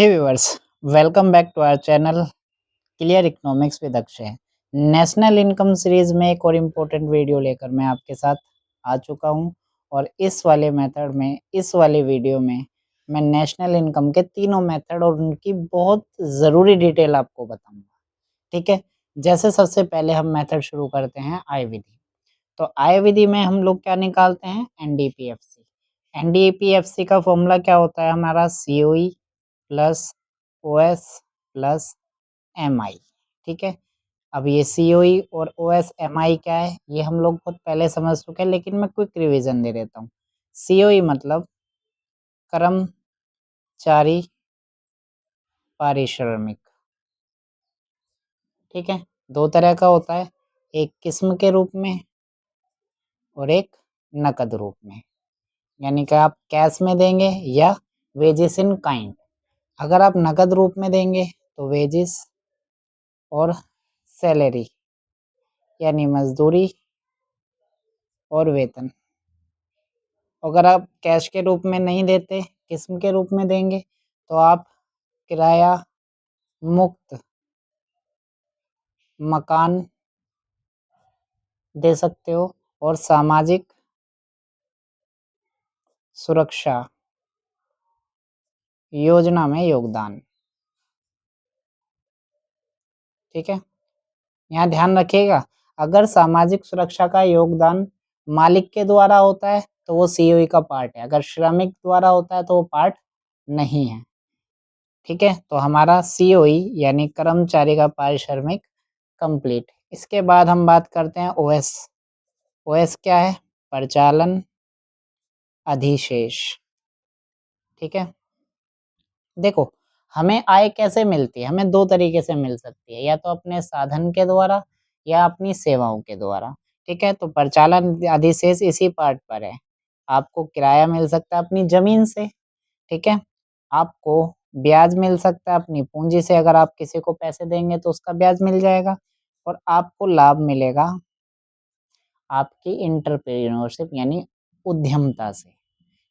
Hey viewers, welcome back to our channel clear economics with Akshay. National income series में एक और important video लेकर मैं आपके साथ आ चुका हूं और इस वाले मेथड में, इस वाले वीडियो में मैं नेशनल इनकम के तीनों मेथड और उनकी बहुत ज़रूरी डिटेल आपको बताऊंगा। ठीक है, जैसे सबसे पहले हम मेथड शुरू करते हैं आय विधि। तो आय विधि में हम लोग क्या निकालते हैं? एनडीपीएफसी। एनडीपीएफसी का फॉर्मूला क्या होता है हमारा? COE plus OS plus MI. ठीक है, अब ये सीओई और ओएस एमआई क्या है ये हम लोग बहुत पहले समझ चुके हैं, लेकिन मैं क्विक रिवीजन दे देता हूँ। सीओई मतलब कर्मचारी पारिश्रमिक। ठीक है, दो तरह का होता है, एक किस्म के रूप में और एक नकद रूप में, यानी कि आप कैश में देंगे या वेजेस इन काइंड। अगर आप नकद रूप में देंगे तो वेजेस और सैलरी यानी मजदूरी और वेतन। अगर आप कैश के रूप में नहीं देते, किस्म के रूप में देंगे तो आप किराया मुक्त मकान दे सकते हो और सामाजिक सुरक्षा योजना में योगदान। ठीक है, यहाँ ध्यान रखिएगा, अगर सामाजिक सुरक्षा का योगदान मालिक के द्वारा होता है तो वो सीओई का पार्ट है, अगर श्रमिक द्वारा होता है तो वो पार्ट नहीं है। ठीक है, तो हमारा सीओई यानी कर्मचारी का पारिश्रमिक कंप्लीट। इसके बाद हम बात करते हैं ओएस। ओएस क्या है? परिचालन अधिशेष। ठीक है, देखो हमें आय कैसे मिलती है? हमें दो तरीके से मिल सकती है, या तो अपने साधन के द्वारा या अपनी सेवाओं के द्वारा। ठीक है, तो परिचालन अधिशेष इसी पार्ट पर है। आपको किराया मिल सकता है अपनी जमीन से। ठीक है, आपको ब्याज मिल सकता है अपनी पूंजी से, अगर आप किसी को पैसे देंगे तो उसका ब्याज मिल जाएगा, और आपको लाभ मिलेगा आपकी एंटरप्रेन्योरशिप यानी उद्यमता से।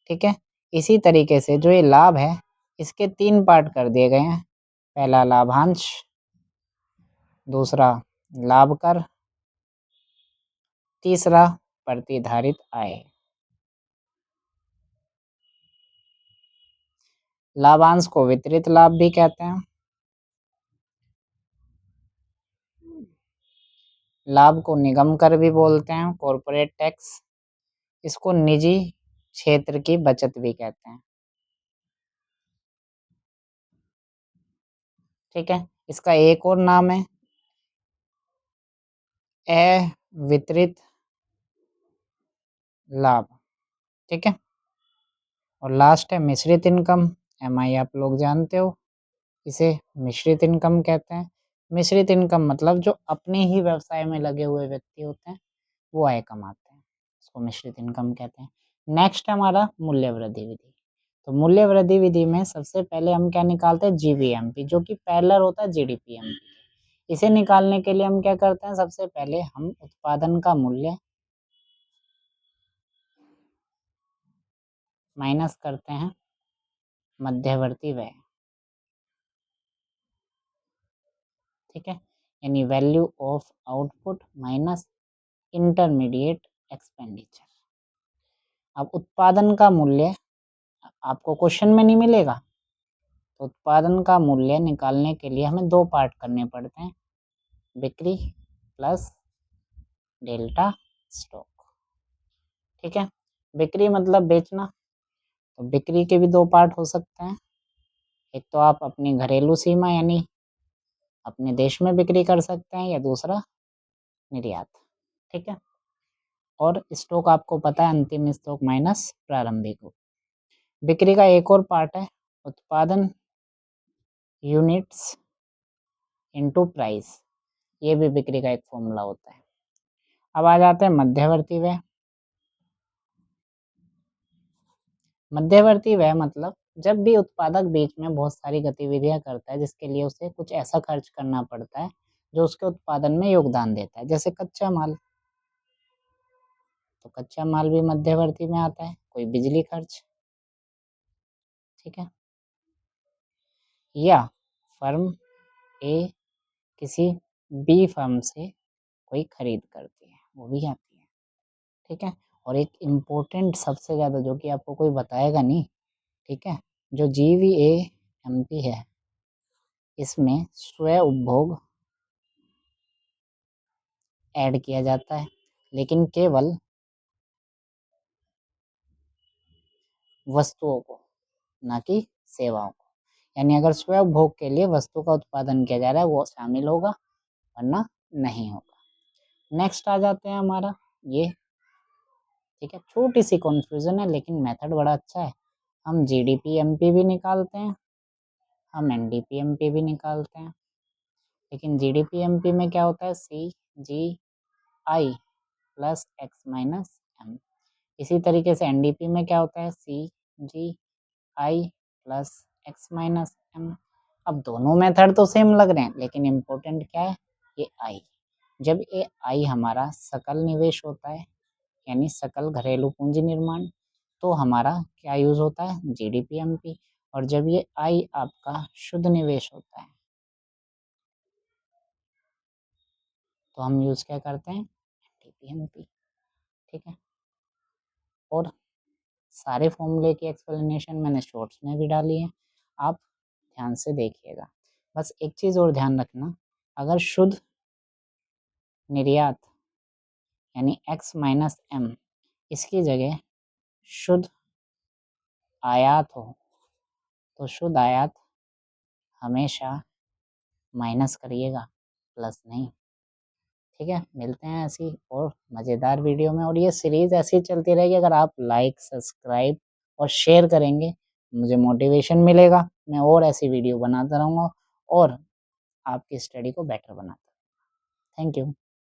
ठीक है, इसी तरीके से जो ये लाभ है इसके तीन पार्ट कर दिए गए हैं। पहला लाभांश, दूसरा लाभ कर, तीसरा प्रतिधारित आय। लाभांश को वितरित लाभ भी कहते हैं, लाभ को निगम कर भी बोलते हैं, कॉरपोरेट टैक्स। इसको निजी क्षेत्र की बचत भी कहते हैं। ठीक है, इसका एक और नाम है अवितरित लाभ। ठीक है, और लास्ट है मिश्रित इनकम, एमआई आप लोग जानते हो, इसे मिश्रित इनकम कहते हैं। मिश्रित इनकम मतलब जो अपने ही व्यवसाय में लगे हुए व्यक्ति होते हैं वो आय कमाते हैं, इसको मिश्रित इनकम कहते हैं। नेक्स्ट है हमारा मूल्य वृद्धि विधि। तो मूल्य वृद्धि विधि में सबसे पहले हम क्या निकालते हैं? जीवीएमपी, जो कि पैरेलल होता है जीडीपीएमपी। इसे निकालने के लिए हम क्या करते हैं? सबसे पहले हम उत्पादन का मूल्य माइनस करते हैं मध्यवर्ती व्यय। ठीक है, यानी value of output minus intermediate expenditure. अब उत्पादन का मूल्य आपको क्वेश्चन में नहीं मिलेगा, तो उत्पादन का मूल्य निकालने के लिए हमें दो पार्ट करने पड़ते हैं, बिक्री प्लस डेल्टा स्टॉक। ठीक है, बिक्री मतलब बेचना, तो बिक्री के भी दो पार्ट हो सकते हैं, एक तो आप अपनी घरेलू सीमा यानी अपने देश में बिक्री कर सकते हैं, या दूसरा निर्यात। ठीक है, और स्टॉक आपको पता है अंतिम स्टॉक माइनस प्रारंभिक। बिक्री का एक और पार्ट है उत्पादन यूनिट्स इनटू प्राइस, ये भी बिक्री का एक फॉर्मूला होता है। अब आ जाते हैं मध्यवर्ती व्यय। मध्यवर्ती व्यय मतलब जब भी उत्पादक बीच में बहुत सारी गतिविधियां करता है जिसके लिए उसे कुछ ऐसा खर्च करना पड़ता है जो उसके उत्पादन में योगदान देता है, जैसे कच्चा माल, तो कच्चा माल भी मध्यवर्ती में आता है, कोई बिजली खर्च। ठीक है, या फर्म ए किसी बी फर्म से कोई खरीद करती है, वो भी आती है, ठीक है। और एक इम्पोर्टेंट सबसे ज़्यादा जो कि आपको कोई बताएगा नहीं, ठीक है, जो GVAMP है इसमें स्वयं उपभोग ऐड किया जाता है, लेकिन केवल वस्तुओं को, ना कि सेवाओं को। यानी अगर स्वयं उपभोग के लिए वस्तु का उत्पादन किया जा रहा है वो शामिल होगा, वरना नहीं होगा। नेक्स्ट आ जाते हैं हमारा ये, ठीक है, छोटी सी कन्फ्यूजन है लेकिन मेथड बड़ा अच्छा है। हम GDP-MP भी निकालते हैं, हम NDP-MP भी निकालते हैं, लेकिन GDP-MP में क्या होता है, CGI plus X minus M. इसी तरीके से NDP में क्या होता है, CGI plus X minus M. अब दोनों मेथड तो सेम लग रहे हैं, लेकिन इम्पोर्टेंट क्या है, ये आई। जब ये आई हमारा सकल निवेश होता है, यानी सकल घरेलू पूंजी निर्माण, तो हमारा क्या यूज होता है, GDP-MP। और जब ये आई आपका शुद्ध निवेश होता है, तो हम यूज क्या करते हैं, NDP-MP, ठीक है। और सारे फॉर्मूले की एक्सप्लेनेशन मैंने शॉर्ट्स में भी डाली है, आप ध्यान से देखिएगा। बस एक चीज़ और ध्यान रखना, अगर शुद्ध निर्यात यानी x माइनस एम, इसकी जगह शुद्ध आयात हो, तो शुद्ध आयात हमेशा माइनस करिएगा, प्लस नहीं, ठीक है। मिलते हैं ऐसी और मज़ेदार वीडियो में, और ये सीरीज़ ऐसी चलती रहेगी। अगर आप लाइक, सब्सक्राइब और शेयर करेंगे, मुझे मोटिवेशन मिलेगा, मैं और ऐसी वीडियो बनाता रहूँगा और आपकी स्टडी को बेटर बनाता। Thank you.